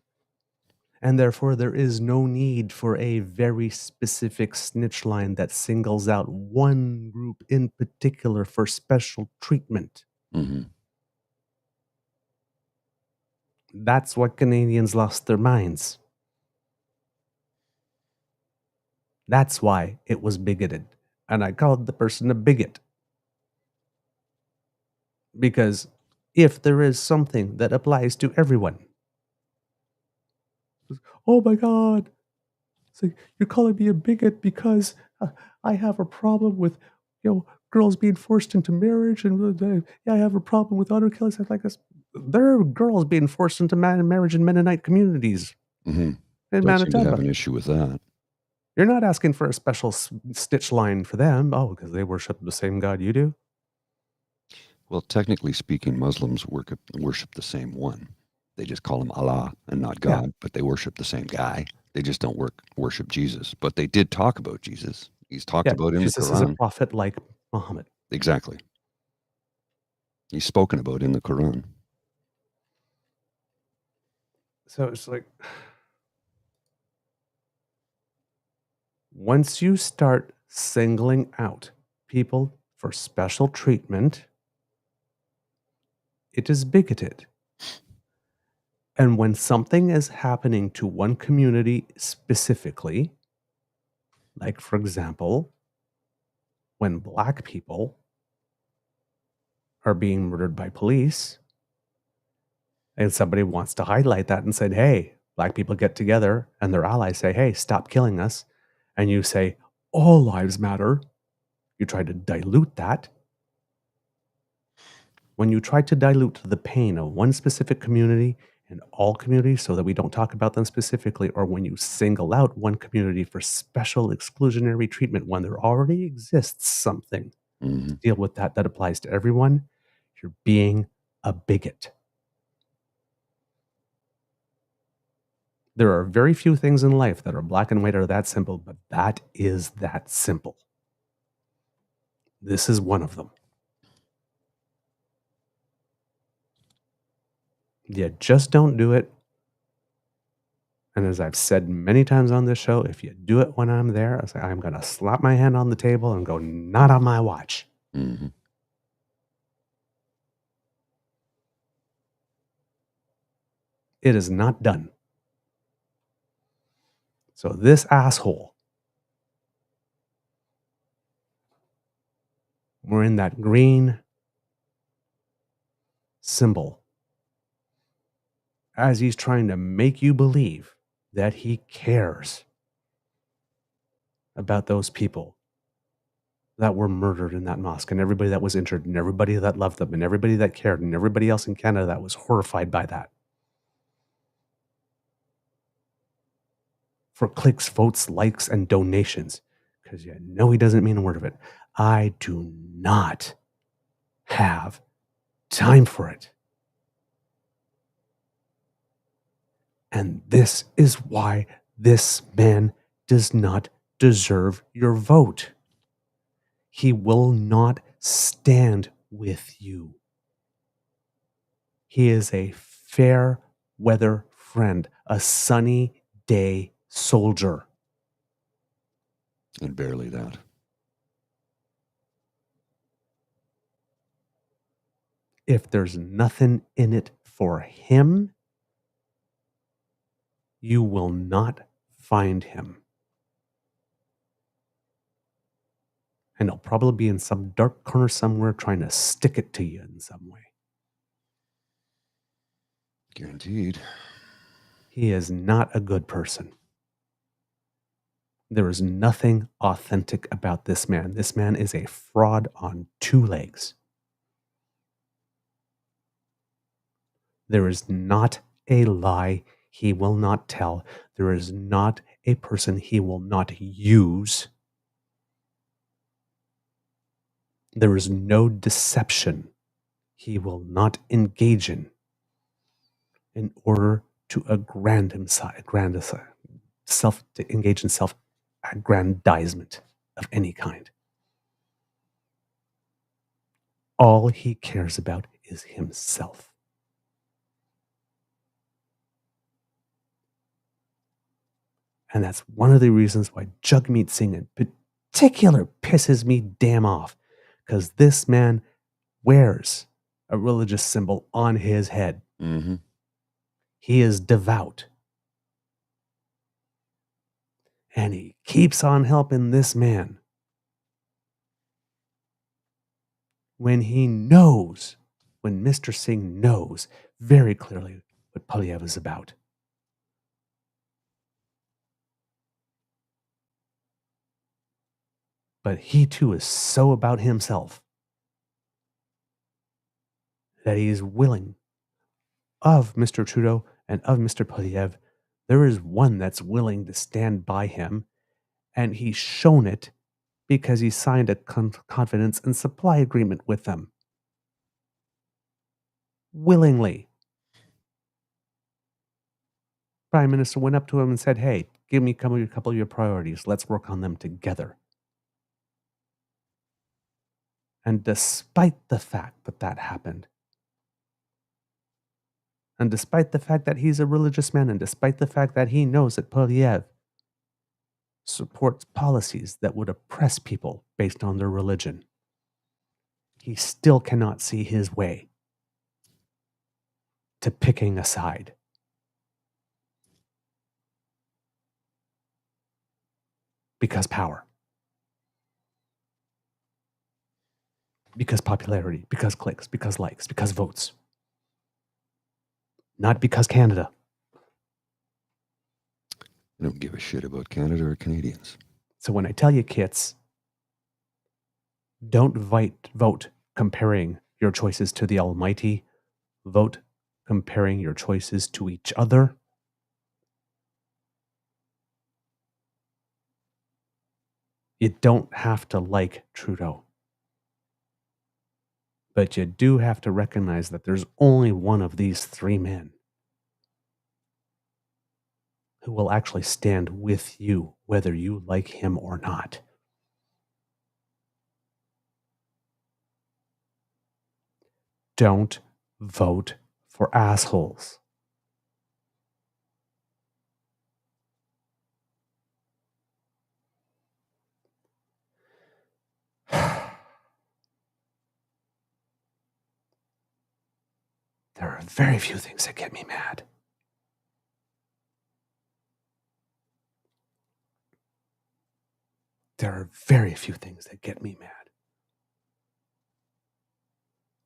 And therefore, there is no need for a very specific snitch line that singles out one group in particular for special treatment. That's what Canadians lost their minds. That's why it was bigoted. And I called the person a bigot. Because if there is something that applies to everyone, oh my God, it's like, you're calling me a bigot because I have a problem with, girls being forced into marriage, and I have a problem with honor killings. Like this. There are girls being forced into marriage in Mennonite communities in Manitoba. You have an issue with that. You're not asking for a special stitch line for them. Oh, because they worship the same God you do? Well, technically speaking, Muslims worship the same one. They just call him Allah and not God, but they worship the same guy. They just don't worship Jesus. But they did talk about Jesus. He's talked about in the Quran. Jesus is a prophet like Muhammad. Exactly. He's spoken about in the Quran. So it's like, once you start singling out people for special treatment, it is bigoted. And when something is happening to one community specifically, like, for example, when Black people are being murdered by police, and somebody wants to highlight that and said, hey, Black people get together, and their allies say, hey, stop killing us, and you say, all lives matter, you try to dilute that. When you try to dilute the pain of one specific community and all communities so that we don't talk about them specifically, or when you single out one community for special exclusionary treatment when there already exists something to deal with that applies to everyone, you're being a bigot. There are very few things in life that are black and white or that simple, but that is that simple. This is one of them. You just don't do it. And as I've said many times on this show, if you do it when I'm there, I say, I'm going to slap my hand on the table and go, not on my watch. Mm-hmm. It is not done. So this asshole, we're in that green symbol as he's trying to make you believe that he cares about those people that were murdered in that mosque and everybody that was injured and everybody that loved them and everybody that cared and everybody else in Canada that was horrified by that. For clicks, votes, likes, and donations. Because you know he doesn't mean a word of it. I do not have time for it. And this is why this man does not deserve your vote. He will not stand with you. He is a fair weather friend, a sunny day soldier. And barely that. If there's nothing in it for him, you will not find him. And he'll probably be in some dark corner somewhere trying to stick it to you in some way. Guaranteed. He is not a good person. There is nothing authentic about this man. This man is a fraud on two legs. There is not a lie he will not tell. There is not a person he will not use. There is no deception he will not engage in order to to engage in self-aggrandizement of any kind. All he cares about is himself. And that's one of the reasons why Jagmeet Singh in particular pisses me damn off. Because this man wears a religious symbol on his head. Mm-hmm. He is devout. And he keeps on helping this man when Mr. Singh knows very clearly what Polyev is about. But he too is so about himself that he is willing of Mr. Trudeau and of Mr. Polyev. There is one that's willing to stand by him, and he's shown it because he signed a confidence and supply agreement with them. Willingly. Prime Minister went up to him and said, hey, give me a couple of your priorities. Let's work on them together. And despite the fact that that happened, and despite the fact that he's a religious man, and despite the fact that he knows that Polyev supports policies that would oppress people based on their religion, he still cannot see his way to picking a side. Because power. Because popularity. Because clicks. Because likes. Because votes. Not because Canada. I don't give a shit about Canada or Canadians. So when I tell you, kits, don't vote comparing your choices to the Almighty. Vote comparing your choices to each other. You don't have to like Trudeau. But you do have to recognize that there's only one of these three men who will actually stand with you, whether you like him or not. Don't vote for assholes. There are very few things that get me mad. There are very few things that get me mad.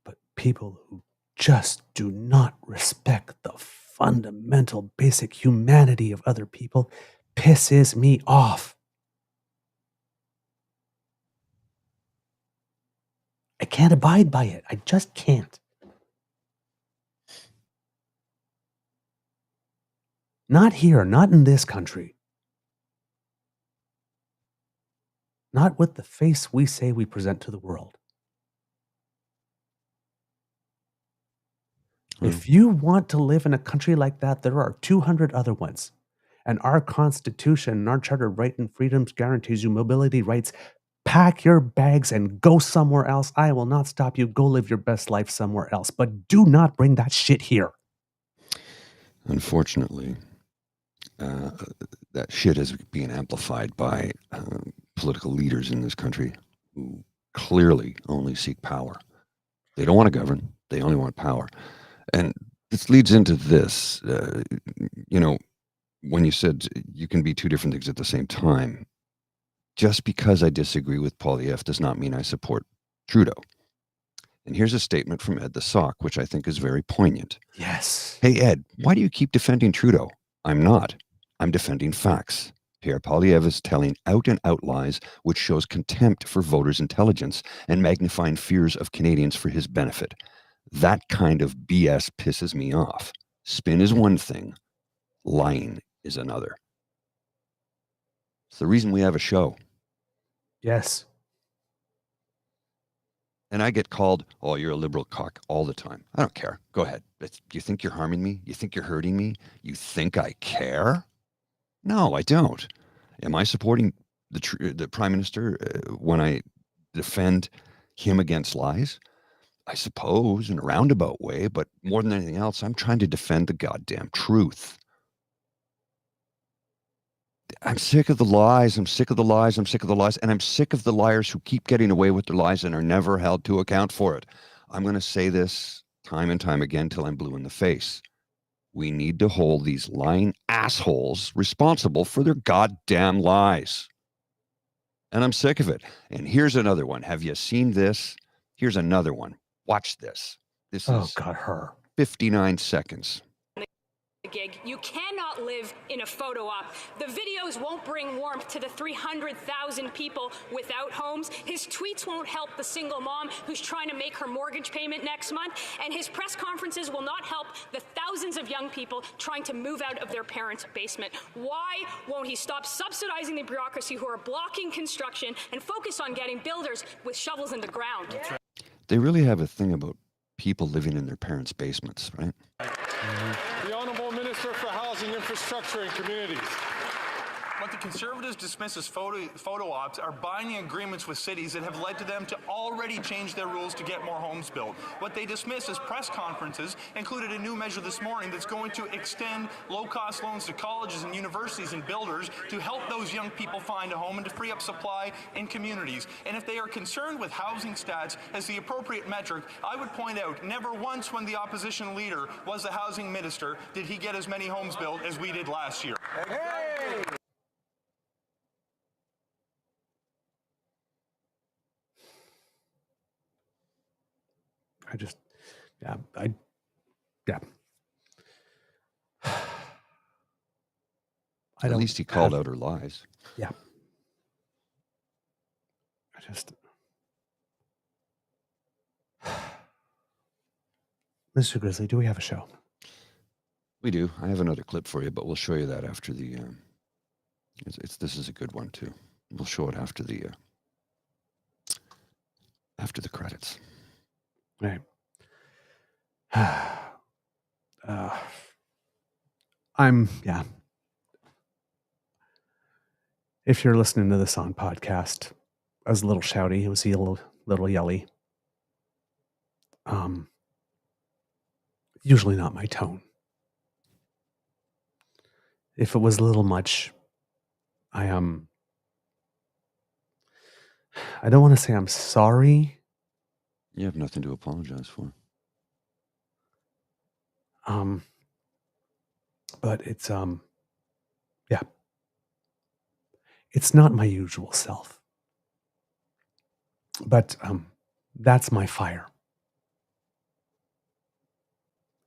But people who just do not respect the fundamental basic humanity of other people pisses me off. I can't abide by it. I just can't. Not here, not in this country. Not with the face we say we present to the world. If you want to live in a country like that, there are 200 other ones. And our Constitution and our Charter of Rights and Freedoms guarantees you mobility rights. Pack your bags and go somewhere else. I will not stop you. Go live your best life somewhere else. But do not bring that shit here. Unfortunately, that shit is being amplified by political leaders in this country who clearly only seek power. They don't want to govern. They only want power. And this leads into this, when you said you can be two different things at the same time, just because I disagree with Poilievre does not mean I support Trudeau. And here's a statement from Ed the Sock, which I think is very poignant. Yes. Hey, Ed, why do you keep defending Trudeau? I'm not. I'm defending facts. Pierre Poilievre is telling out-and-out lies, which shows contempt for voters' intelligence and magnifying fears of Canadians for his benefit. That kind of BS pisses me off. Spin is one thing. Lying is another. It's the reason we have a show. Yes. And I get called, oh, you're a liberal cock all the time. I don't care. Go ahead. You think you're harming me? You think you're hurting me? You think I care? No, I don't. Am I supporting the Prime Minister when I defend him against lies? I suppose, in a roundabout way, but more than anything else, I'm trying to defend the goddamn truth. I'm sick of the lies. I'm sick of the lies. I'm sick of the lies. And I'm sick of the liars who keep getting away with their lies and are never held to account for it. I'm going to say this time and time again till I'm blue in the face. We need to hold these lying assholes responsible for their goddamn lies. And I'm sick of it. And here's another one. Have you seen this? Here's another one. Watch this. This is God, her. 59 seconds. Gig. You cannot live in a photo op. The videos won't bring warmth to the 300,000 people without homes. His tweets won't help the single mom who's trying to make her mortgage payment next month. And his press conferences will not help the thousands of young people trying to move out of their parents' basement. Why won't he stop subsidizing the bureaucracy who are blocking construction and focus on getting builders with shovels in the ground? That's right. They really have a thing about people living in their parents' basements, right? The Honourable Minister for Housing, Infrastructure and Communities. What the Conservatives dismiss as photo ops are binding agreements with cities that have led to them to already change their rules to get more homes built. What they dismiss as press conferences included a new measure this morning that's going to extend low-cost loans to colleges and universities and builders to help those young people find a home and to free up supply in communities. And if they are concerned with housing stats as the appropriate metric, I would point out never once when the opposition leader was the housing minister did he get as many homes built as we did last year. Hey! At least he called out her lies. Yeah. Mr. Grizzly, do we have a show? We do. I have another clip for you, but we'll show you that after the. This is a good one too. We'll show it after the credits. Right. If you're listening to this on podcast, I was a little shouty. It was a little yelly. usually not my tone. If it was a little much, I don't want to say I'm sorry. You have nothing to apologize for. But it's yeah. It's not my usual self. But that's my fire.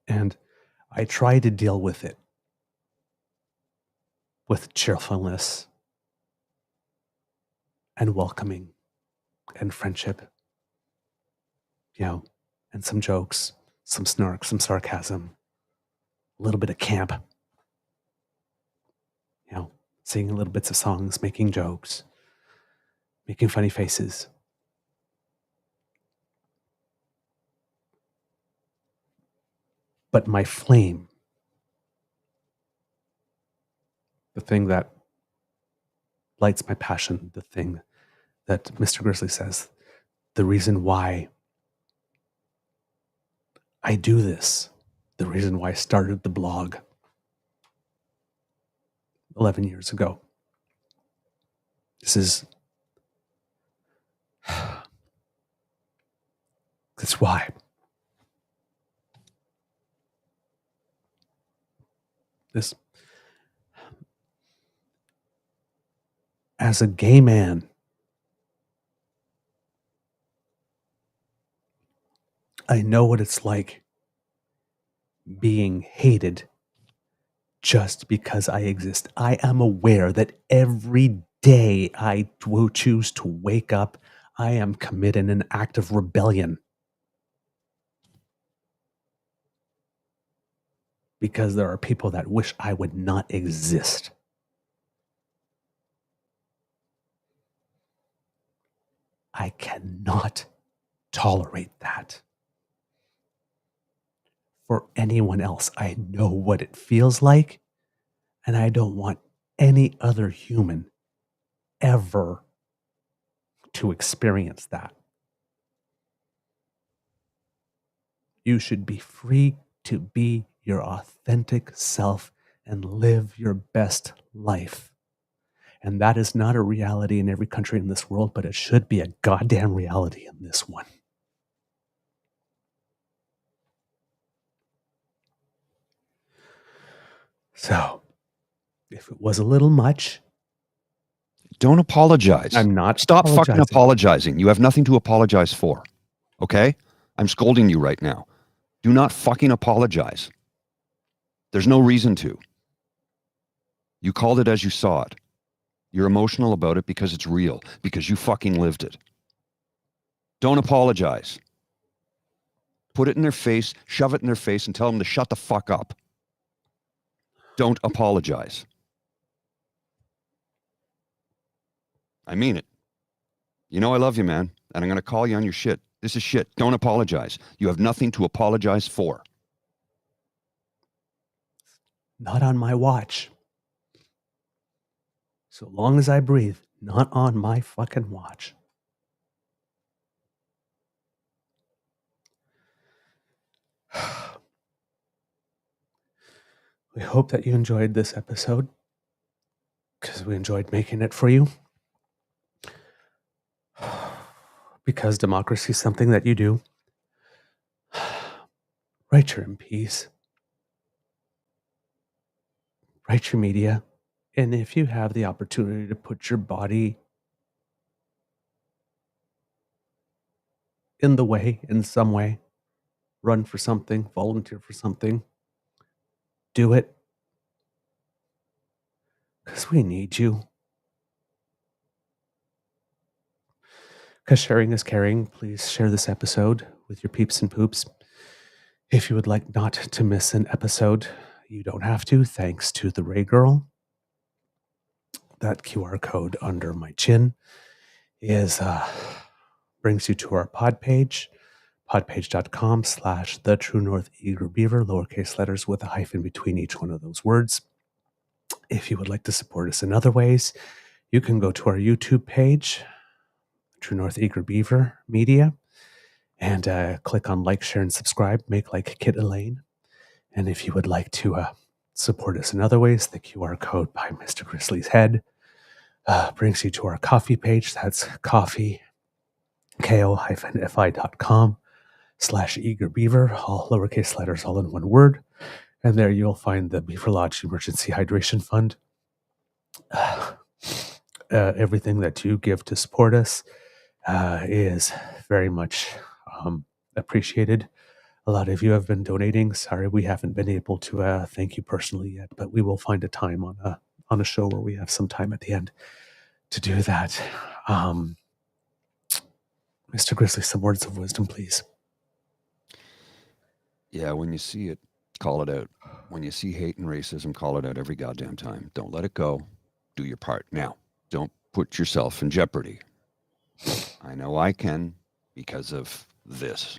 And I try to deal with it with cheerfulness and welcoming and friendship, and some jokes, some snark, some sarcasm, a little bit of camp, singing little bits of songs, making jokes, making funny faces. But my flame, the thing that lights my passion, the thing that Mr. Grizzly says, the reason why I do this, the reason why I started the blog 11 years ago. That's why. As a gay man, I know what it's like being hated just because I exist. I am aware that every day I will choose to wake up, I am committing an act of rebellion. Because there are people that wish I would not exist. I cannot tolerate that. For anyone else, I know what it feels like, and I don't want any other human ever to experience that. You should be free to be your authentic self and live your best life. And that is not a reality in every country in this world, but it should be a goddamn reality in this one. So, if it was a little much, don't apologize. I'm not. Stop fucking apologizing. You have nothing to apologize for. Okay? I'm scolding you right now. Do not fucking apologize. There's no reason to. You called it as you saw it. You're emotional about it because it's real, because you fucking lived it. Don't apologize. Put it in their face, shove it in their face, and tell them to shut the fuck up. Don't apologize. I mean it. You know I love you, man, and I'm going to call you on your shit. This is shit. Don't apologize. You have nothing to apologize for. Not on my watch. So long as I breathe, not on my fucking watch. We hope that you enjoyed this episode, because we enjoyed making it for you. Because democracy is something that you do. Write your MPs. Write your media. And if you have the opportunity to put your body in the way, in some way, run for something, volunteer for something, do it. Because we need you. Because sharing is caring. Please share this episode with your peeps and poops. If you would like not to miss an episode, you don't have to, thanks to the Ray Girl. That QR code under my chin is brings you to our pod page, podpage.com/the True North Eager Beaver, lowercase letters with a hyphen between each one of those words. If you would like to support us in other ways, you can go to our YouTube page, True North Eager Beaver Media, and click on like, share, and subscribe. Make like Kit Elaine. And if you would like to support us in other ways, the QR code by Mr. Grizzly's head brings you to our coffee page. That's coffee, ko-fi.com/eagerbeaver, all lowercase letters, all in one word. And there you'll find the Beaver Lodge Emergency Hydration Fund. Everything that you give to support us is very much appreciated. A lot of you have been donating. Sorry, we haven't been able to thank you personally yet, but we will find a time on a show where we have some time at the end to do that. Mr. Grizzly, some words of wisdom, please. Yeah, when you see it, call it out. When you see hate and racism, call it out every goddamn time. Don't let it go. Do your part. Now, don't put yourself in jeopardy. I know I can because of this.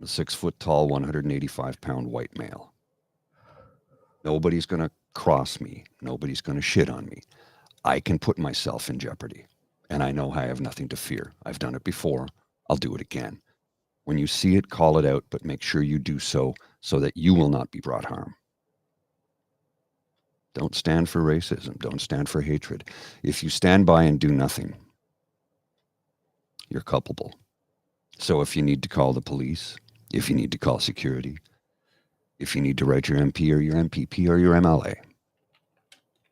The 6-foot-tall, 185-pound white male. Nobody's going to cross me. Nobody's going to shit on me. I can put myself in jeopardy. And I know I have nothing to fear. I've done it before. I'll do it again. When you see it, call it out, but make sure you do so that you will not be brought harm. Don't stand for racism. Don't stand for hatred. If you stand by and do nothing, you're culpable. So if you need to call the police, if you need to call security, if you need to write your MP or your MPP or your MLA,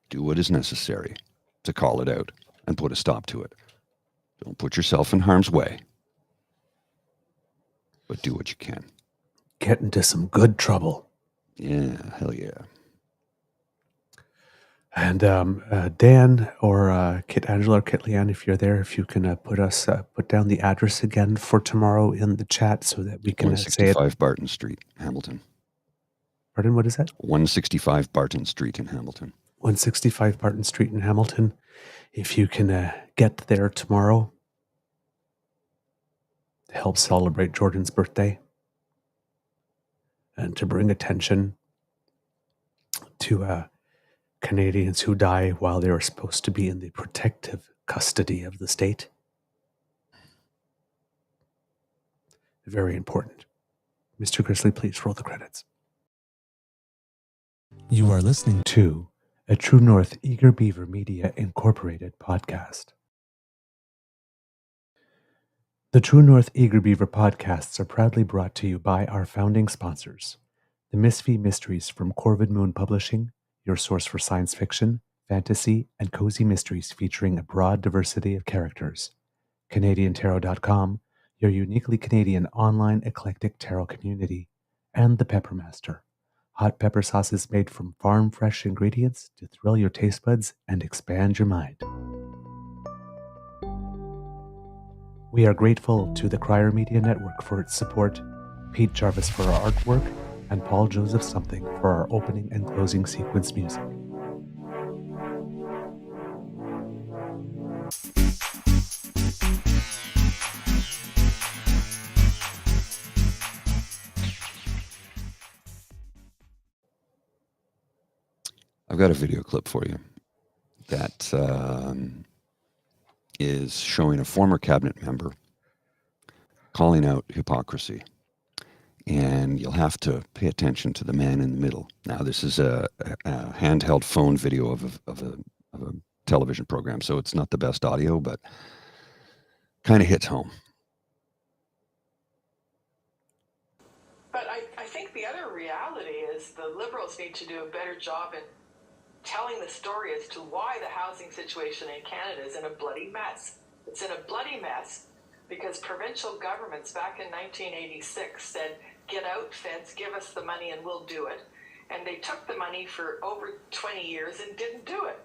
do what is necessary to call it out and put a stop to it. Don't put yourself in harm's way, but do what you can. Get into some good trouble. Yeah, hell yeah. And Dan or Kit Angela or Kit Leanne, if you're there, if you can put down the address again for tomorrow in the chat so that we can say it. 165 Barton Street, Hamilton. Pardon, what is that? 165 Barton Street in Hamilton. 165 Barton Street in Hamilton. If you can get there tomorrow to help celebrate Jordan's birthday and to bring attention to Canadians who die while they are supposed to be in the protective custody of the state. Very important. Mr. Grizzly, please roll the credits. You are listening to a True North Eager Beaver Media Incorporated podcast. The True North Eager Beaver podcasts are proudly brought to you by our founding sponsors, the Misfit Mysteries from Corvid Moon Publishing, your source for science fiction, fantasy, and cozy mysteries featuring a broad diversity of characters. CanadianTarot.com, your uniquely Canadian online eclectic tarot community. And The Peppermaster, hot pepper sauces made from farm-fresh ingredients to thrill your taste buds and expand your mind. We are grateful to the Crier Media Network for its support, Pete Jarvis for our artwork, and Paul Joseph Something for our opening and closing sequence music. I've got a video clip for you that is showing a former cabinet member calling out hypocrisy. And you'll have to pay attention to the man in the middle. Now, this is a handheld phone video of a television program, so it's not the best audio, but kind of hits home. But I think the other reality is the Liberals need to do a better job in telling the story as to why the housing situation in Canada is in a bloody mess. It's in a bloody mess because provincial governments back in 1986 said, get out, feds, give us the money and we'll do it. And they took the money for over 20 years and didn't do it.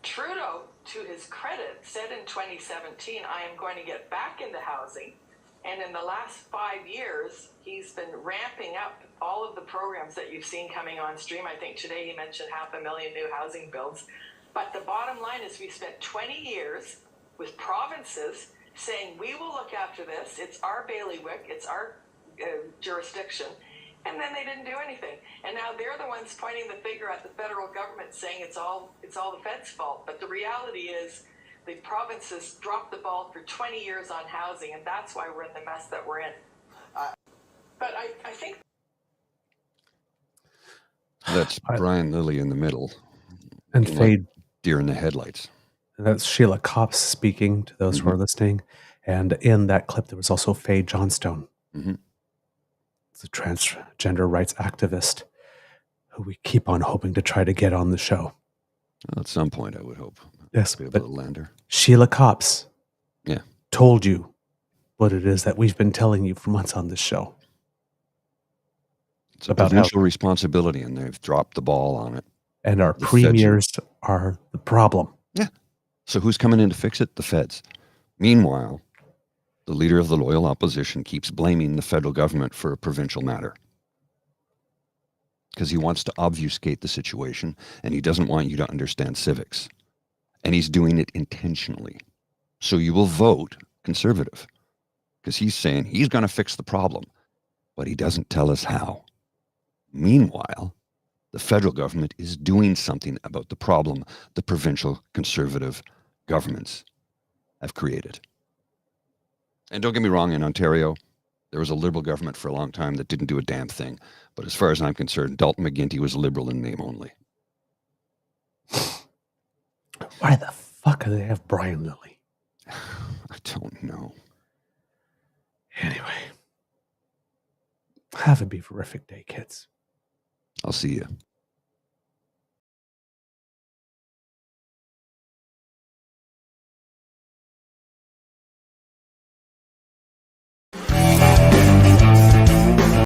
Trudeau, to his credit, said in 2017, I am going to get back into housing. And in the last 5 years, he's been ramping up all of the programs that you've seen coming on stream. I think today he mentioned 500,000 new housing builds. But the bottom line is we spent 20 years with provinces saying, we will look after this. It's our bailiwick. It's our jurisdiction. And then they didn't do anything. And now they're the ones pointing the finger at the federal government saying it's all the feds' fault. But the reality is the provinces dropped the ball for 20 years on housing, and that's why we're in the mess that we're in. But I think... That's Brian Lilly in the middle. And looking Faye, like deer in the headlights. that's Sheila Copps speaking to those who are listening. And in that clip, there was also Faye Johnstone. It's a transgender rights activist who we keep on hoping to try to get on the show. Well, at some point, I would hope. Yes, Be able but to land her. Sheila Copps Yeah. told you what it is that we've been telling you for months on this show. It's a provincial responsibility, and they've dropped the ball on it. And our The feds premiers are the problem. Yeah. So who's coming in to fix it? The feds. Meanwhile, the leader of the loyal opposition keeps blaming the federal government for a provincial matter because he wants to obfuscate the situation, and he doesn't want you to understand civics. And he's doing it intentionally. So you will vote Conservative because he's saying he's going to fix the problem, but he doesn't tell us how. Meanwhile, the federal government is doing something about the problem the provincial Conservative governments have created. And don't get me wrong, in Ontario, there was a Liberal government for a long time that didn't do a damn thing. But as far as I'm concerned, Dalton McGuinty was Liberal in name only. Why the fuck do they have Brian Lilly? I don't know. Anyway, have a beaverific day, kids. I'll see you.